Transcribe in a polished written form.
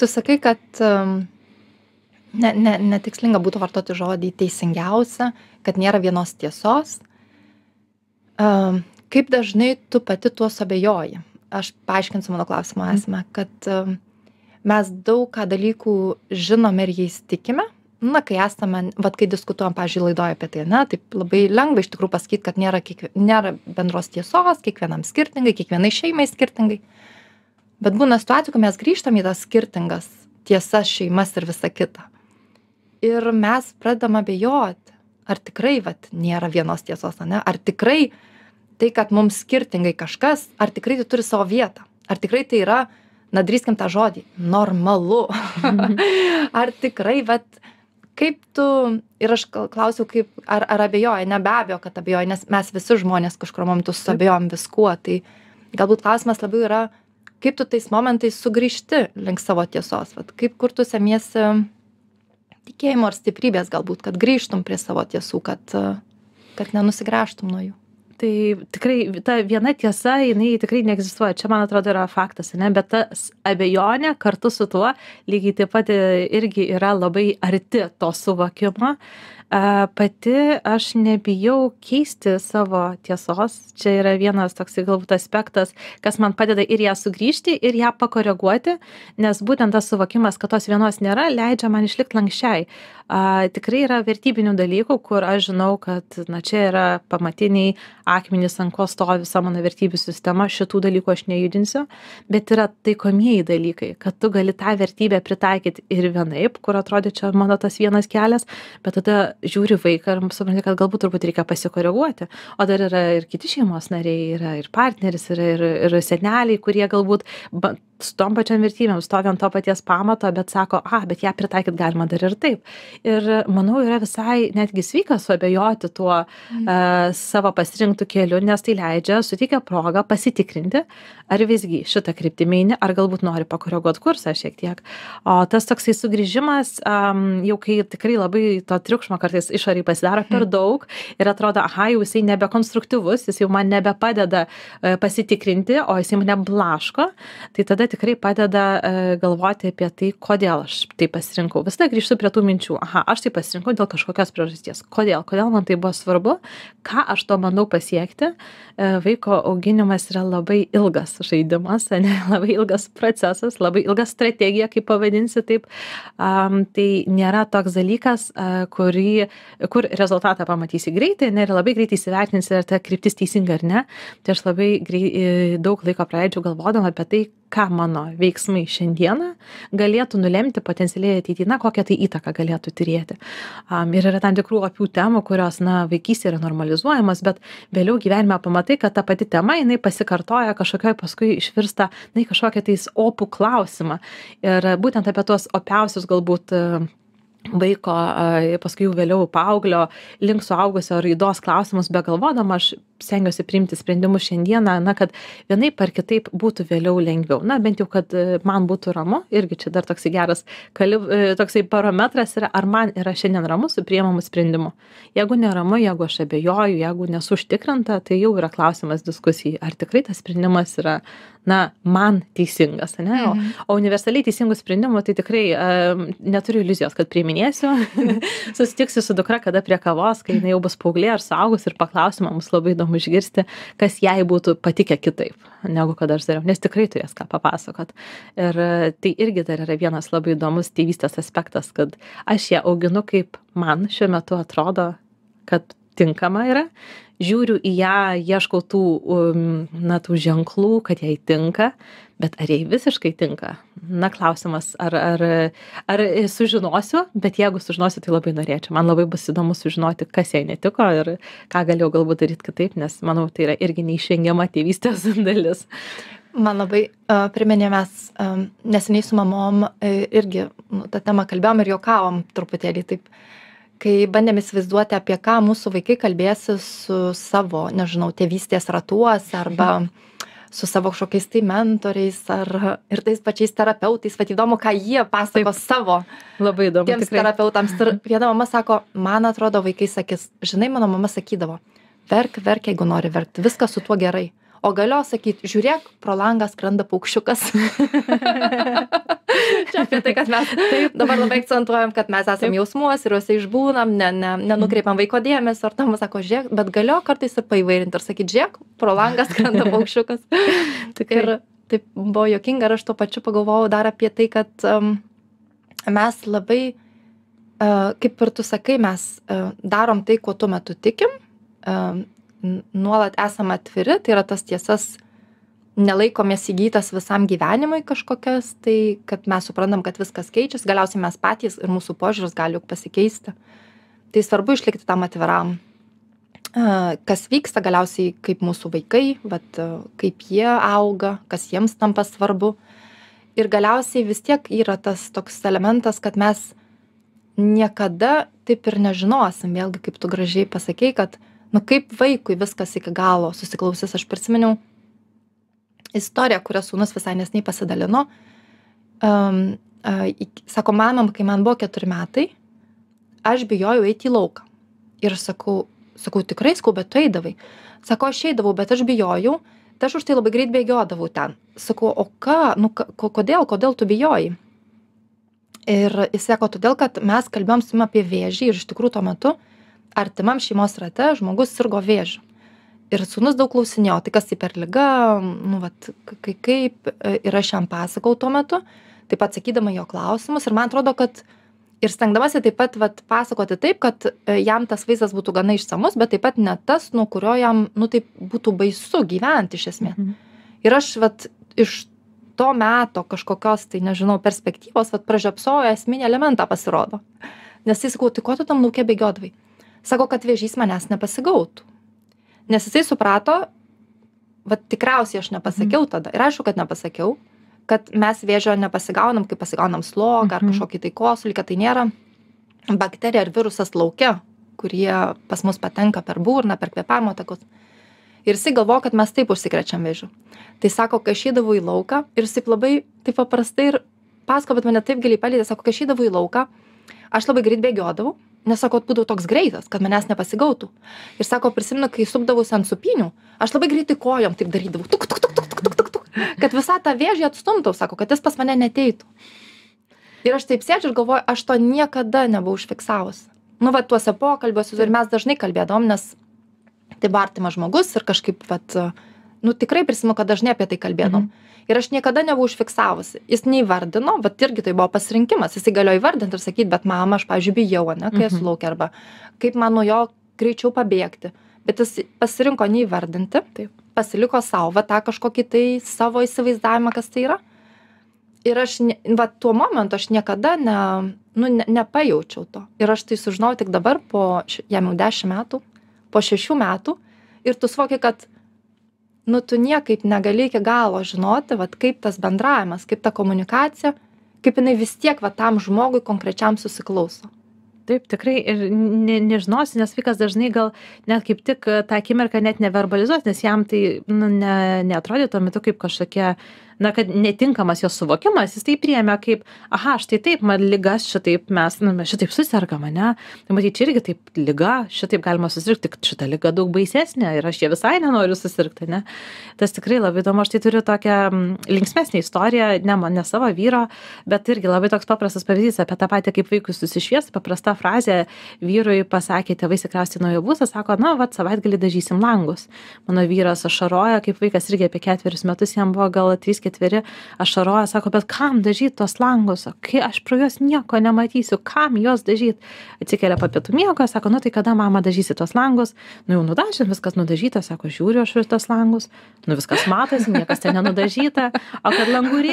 tu sakai, kad netikslinga būtų vartoti žodį teisingiausia, kad nėra vienos tiesos. Kaip dažnai tu pati tuo abejoji? Aš paaiškinsiu mano klausimo esmę, kad mes daug ką dalykų žinome ir jais tikime. Na, kai esame, kai diskutuojam, pavyzdžiui, laidoje apie tai, taip labai lengva iš tikrųjų pasakyti, kad nėra bendros tiesos, kiekvienam skirtingai, kiekvienai šeimai skirtingai. Bet būna situacijų, kai mes grįžtam į tas skirtingas tiesas, šeimas ir visa kita. Ir mes pradedam abejoti, ar tikrai nėra vienos tiesos, ne? Ar tikrai tai, kad mums skirtingai kažkas, ar tikrai tai turi savo vietą? Ar tikrai tai yra, drįskim tą žodį, normalu? Ar tikrai, kaip tu, ir aš klausiau, ar abejoji, ne be abejo, kad abejoji, nes mes visi žmonės kažkur momentu suabejojam viskuo, tai galbūt klausimas labiau yra, kaip tu tais momentais sugrįžti link savo tiesos, kaip kur tu semiesi tikėjimo ar stiprybės galbūt, kad grįžtum prie savo tiesų, kad nenusigręžtum nuo jų. Tai tikrai ta viena tiesa, jinai tikrai neegzistuoja. Čia, man atrodo, yra faktas, ne? Bet tas abejonė kartu su tuo lygiai taip pat irgi yra labai arti to suvokimo. Pati aš nebijau keisti savo tiesos. Čia yra vienas toks galbūt aspektas, kas man padeda ir ją sugrįžti, ir ją pakoreguoti, nes būtent tas suvokimas, kad tos vienos nėra, leidžia man išlikti lankščiai. Tikrai yra vertybinių dalykų, kur aš žinau, kad čia yra pamatiniai akmenys, ant ko stovi visa mano vertybių sistema, šitų dalykų aš nejudinsiu, bet yra taikomieji dalykai, kad tu gali tą vertybę pritaikyti ir vienaip, kur atrodė čia mano tas vienas kelias, bet tada žiūri vaiką ir supranti, kad galbūt turbūt reikia pasikoreguoti. O dar yra ir kiti šeimos nariai, yra ir partneris, yra ir seneliai, kurie galbūt su tom pačiam vertybėm stovi ant to paties pamato, bet sako, bet ją pritaikyti galima dar ir taip. Ir manau, yra visai netgi sveika suabejoti tuo savo pasirinktų keliu, nes tai leidžia, suteikia progą pasitikrinti, ar visgi šitą kryptimį eini, ar galbūt nori pakoreguoti kursą šiek tiek. O tas toksai sugrįžimas, jau kai tikrai labai to triukšmo kartais išoriai pasidaro per daug ir atrodo, jau jisai nebekonstruktyvus, jis jau man nebepadeda pasitikrinti, o jisai mane blaško, tai tada tikrai padeda galvoti apie tai, kodėl aš tai pasirinkau. Visada grįžtu prie tų minčių. Aš tai pasirinkau dėl kažkokios priežasties. Kodėl man tai buvo svarbu? Ką aš to manau pasiekti? Vaiko auginimas yra labai ilgas žaidimas, labai ilgas procesas, labai ilga strategija, kaip pavadinsi taip. Tai nėra toks dalykas, kur rezultatą pamatysi greitai, ir labai greitai įsivertinsi, ar ta kryptis teisinga ar ne. Tai aš labai daug laiko praleidžiu galvodama apie tai, ką mano veiksmai šiandieną galėtų nulemti potencialiai ateityje, kokią tai įtaką galėtų turėti. Ir yra tam tikrų opių temų, kurios, vaikystėje yra normalizuojamas, bet vėliau gyvenime pamatai, kad ta pati tema, jinai pasikartoja kažkokioj, paskui išvirsta, kažkokią tais opų klausimą. Ir būtent apie tuos opiausius galbūt vaiko, paskui jau vėliau paauglio, link suaugusio raidos klausimus begalvodama, aš stengiuosi priimti sprendimus šiandieną, kad vienaip ar kitaip būtų vėliau lengviau. Bent jau, kad man būtų ramu, irgi čia dar toksai geras toksai parametras yra, ar man yra šiandien ramu su priimamu sprendimu. Jeigu neramu, jeigu aš abejoju, jeigu nesu užtikrinta, tai jau yra klausimas diskusijai, ar tikrai tas sprendimas yra, man teisingas, ne? O universaliai teisingų sprendimų, tai tikrai neturiu iliuzijos, kad priiminėsiu. Susitiksiu su dukra, kada prie kavos, kai jinai jau bus paauglė ar suaugus ir paklausima, mums labai įdomu išgirsti, kas jai būtų patikę kitaip, negu kad aš dariau, nes tikrai turės ką papasakot. Ir tai irgi dar yra vienas labai įdomus tėvystės aspektas, kad aš ją auginu, kaip man šiuo metu atrodo, kad tinkama yra. Žiūriu į ją, ieškau tų ženklų, kad jai tinka, bet ar jai visiškai tinka? Klausimas, ar sužinosiu, bet jeigu sužinosiu, tai labai norėčiau. Man labai bus įdomu sužinoti, kas jai netiko ir ką galėjau galbūt daryti kitaip, nes manau, tai yra irgi neišvengiama tėvystės dalis. Man labai priminė, mes neseniai su mamom irgi tą temą kalbėjom ir juokavom truputėlį taip, kai bandėm įsivaizduoti, apie ką mūsų vaikai kalbėsi su savo, tėvystės ratuose arba su savo kažkokiais tai mentoriais ir tais pačiais terapeutais. Įdomu, ką jie pasako savo labai įdomu, tiems terapeutams. Ir viena mama sako, man atrodo, vaikai sakys, žinai, mano mama sakydavo, verk, jeigu nori verkti, viskas su tuo gerai. O galiu sakyti, žiūrėk, pro langą skrenda paukščiukas. Čia apie tai, kad mes dabar labai akcentuojam, kad mes esame jausmuos ir juose išbūnam, nenukreipiam vaiko dėmesio, ar tam sako, žiūrėk, bet galėjo kartais ir paįvairinti ir sakyti, žiūrėk, pro langą skrenda paukščiukas. Ir taip buvo juokinga ir aš tuo pačiu pagalvojau dar apie tai, kad mes labai, kaip ir tu sakai, mes darom tai, kuo tuo metu tikim, nuolat esame atviri, tai yra tas tiesas nelaikomės įgytas visam gyvenimui kažkokias, tai kad mes suprantam, kad viskas keičiasi, galiausiai mes patys ir mūsų požiūris gali juk pasikeisti. Tai svarbu išlikti tam atviram. Kas vyksta galiausiai, kaip mūsų vaikai, kaip jie auga, kas jiems tampa svarbu. Ir galiausiai vis tiek yra tas toks elementas, kad mes niekada taip ir nežinosim, vėlgi kaip tu gražiai pasakei, kad kaip vaikui viskas iki galo susiklausys. Aš prisiminiau istoriją, kurią sūnus visai nesniai pasidalino. Sako, mama, kai man buvo 4 metai, aš bijojau eiti į lauką. Ir sakau, tikrai, bet tu eidavai. Sako, aš eidavau, bet aš bijojau, tai aš už tai labai greit bėgiodavau ten. Sakau, o ką, kodėl tu bijojai? Ir jis sako, todėl, kad mes kalbėjom su jum apie vėžį ir iš tikrųjų tuo metu artimam šeimos rate žmogus sirgo vėžiu. Ir sūnus daug klausinėjo, tai kas tai per liga, kaip, ir aš jam pasakau tuo metu, taip pat sakydama jo klausimus. Ir man atrodo, kad ir stengdamasi taip pat pasakoti taip, kad jam tas vaizdas būtų gana išsamus, bet taip pat ne tas, nuo kurio jam, taip būtų baisu gyventi iš esmės. Ir aš iš to meto kažkokios, tai nežinau, perspektyvos, pražiopsojo esminį elementą pasirodo. Nes jis sakau, tai ko tu tam lauke bėgiodavai? Sako, kad vėžys manęs nepasigautų. Nes jisai suprato, tikriausiai aš nepasakiau tada. Ir aišku, kad nepasakiau, kad mes vėžio nepasigaunam, kai pasigaunam slogą ar kažkokį tai kosulį, kad tai nėra bakterija ar virusas lauke, kurie pas mus patenka per burną, per kvėpavimo takus. Ir jisai galvoja, kad mes taip užsikrečiam vėžiu. Tai sako, kai aš eidavau į lauką ir jisai labai taip paprastai ir pasako, bet mane taip giliai palietė, sako, kai aš eidavau į lauką, aš labai greit bėgiodavau, nes sako, būdavau toks greitas, kad manęs nepasigautų. Ir sako, prisimenu, kai supdavausi ant supinių, aš labai greitai kojom taip darydavau, kad visą tą vėžį atstumtau, sako, kad jis pas mane neteitų. Ir aš taip sėdžiu ir galvoju, aš to niekada nebuvau užfiksavus. Tuose pokalbiuose ir mes dažnai kalbėdavom, nes tai buvo artimas žmogus ir kažkaip, tikrai prisimenu, kad dažnai apie tai kalbėdavom. Ir aš niekada nebuvau užfiksavusi. Jis neįvardino, irgi tai buvo pasirinkimas. Jis galėjo įvardinti ir sakyti, bet mama, aš, pavyzdžiui, bijau, kai esu lauke, arba kaip man nuo jo greičiau pabėgti. Bet jis pasirinko neįvardinti, pasiliko savo tą kažkokį tai savo įsivaizdavimą, kas tai yra. Ir aš, tuo momentu aš niekada nepajaučiau to. Ir aš tai sužinojau tik dabar, jam jau 10 metų, po 6 metų. Ir tu suvoki, kad tu niekaip negali iki galo žinoti, kaip tas bendravimas, kaip ta komunikacija, kaip jinai vis tiek tam žmogui konkrečiam susiklauso. Taip, tikrai ir nežinosi, nes vaikas dažnai gal net kaip tik tą akimirką net neverbalizuos, nes jam tai neatrodė tuo metu kaip kažkokia, kad netinkamas jos suvokimas, jis tai priėmė kaip, štai taip, man ligas šitaip mes šitaip susergam, ne? Tai matyt, čia irgi taip liga, šitaip galima susirgti, tik šita liga daug baisesnė ir aš jie visai nenoriu susirgti, ne? Tas tikrai labai įdomu, aš tai turiu tokią linksmesnę istoriją, ne savo vyro, bet irgi labai toks paprastas pavyzdys apie tą patį, kaip vaikui susišviesti, paprasta frazė, vyrui pasakė, tėvai tikriausiai nuo jo būsą, sako, savaitgalį dažysim langus. Mano vyras ašaroja, kaip vaikas irgi apie 4 metus, jam buvo gal 3-4, ašaroja, sako, bet kam dažyti tos langus, kai aš pro juos nieko nematysiu, kam juos dažyti. Atsikelia po pietų miego, sako, tai kada mama dažysi tos langus, jau nudažėm, viskas nudažyta, sako, žiūriu aš tos langus, viskas matosi, niekas ten nenudažyta, o kad langų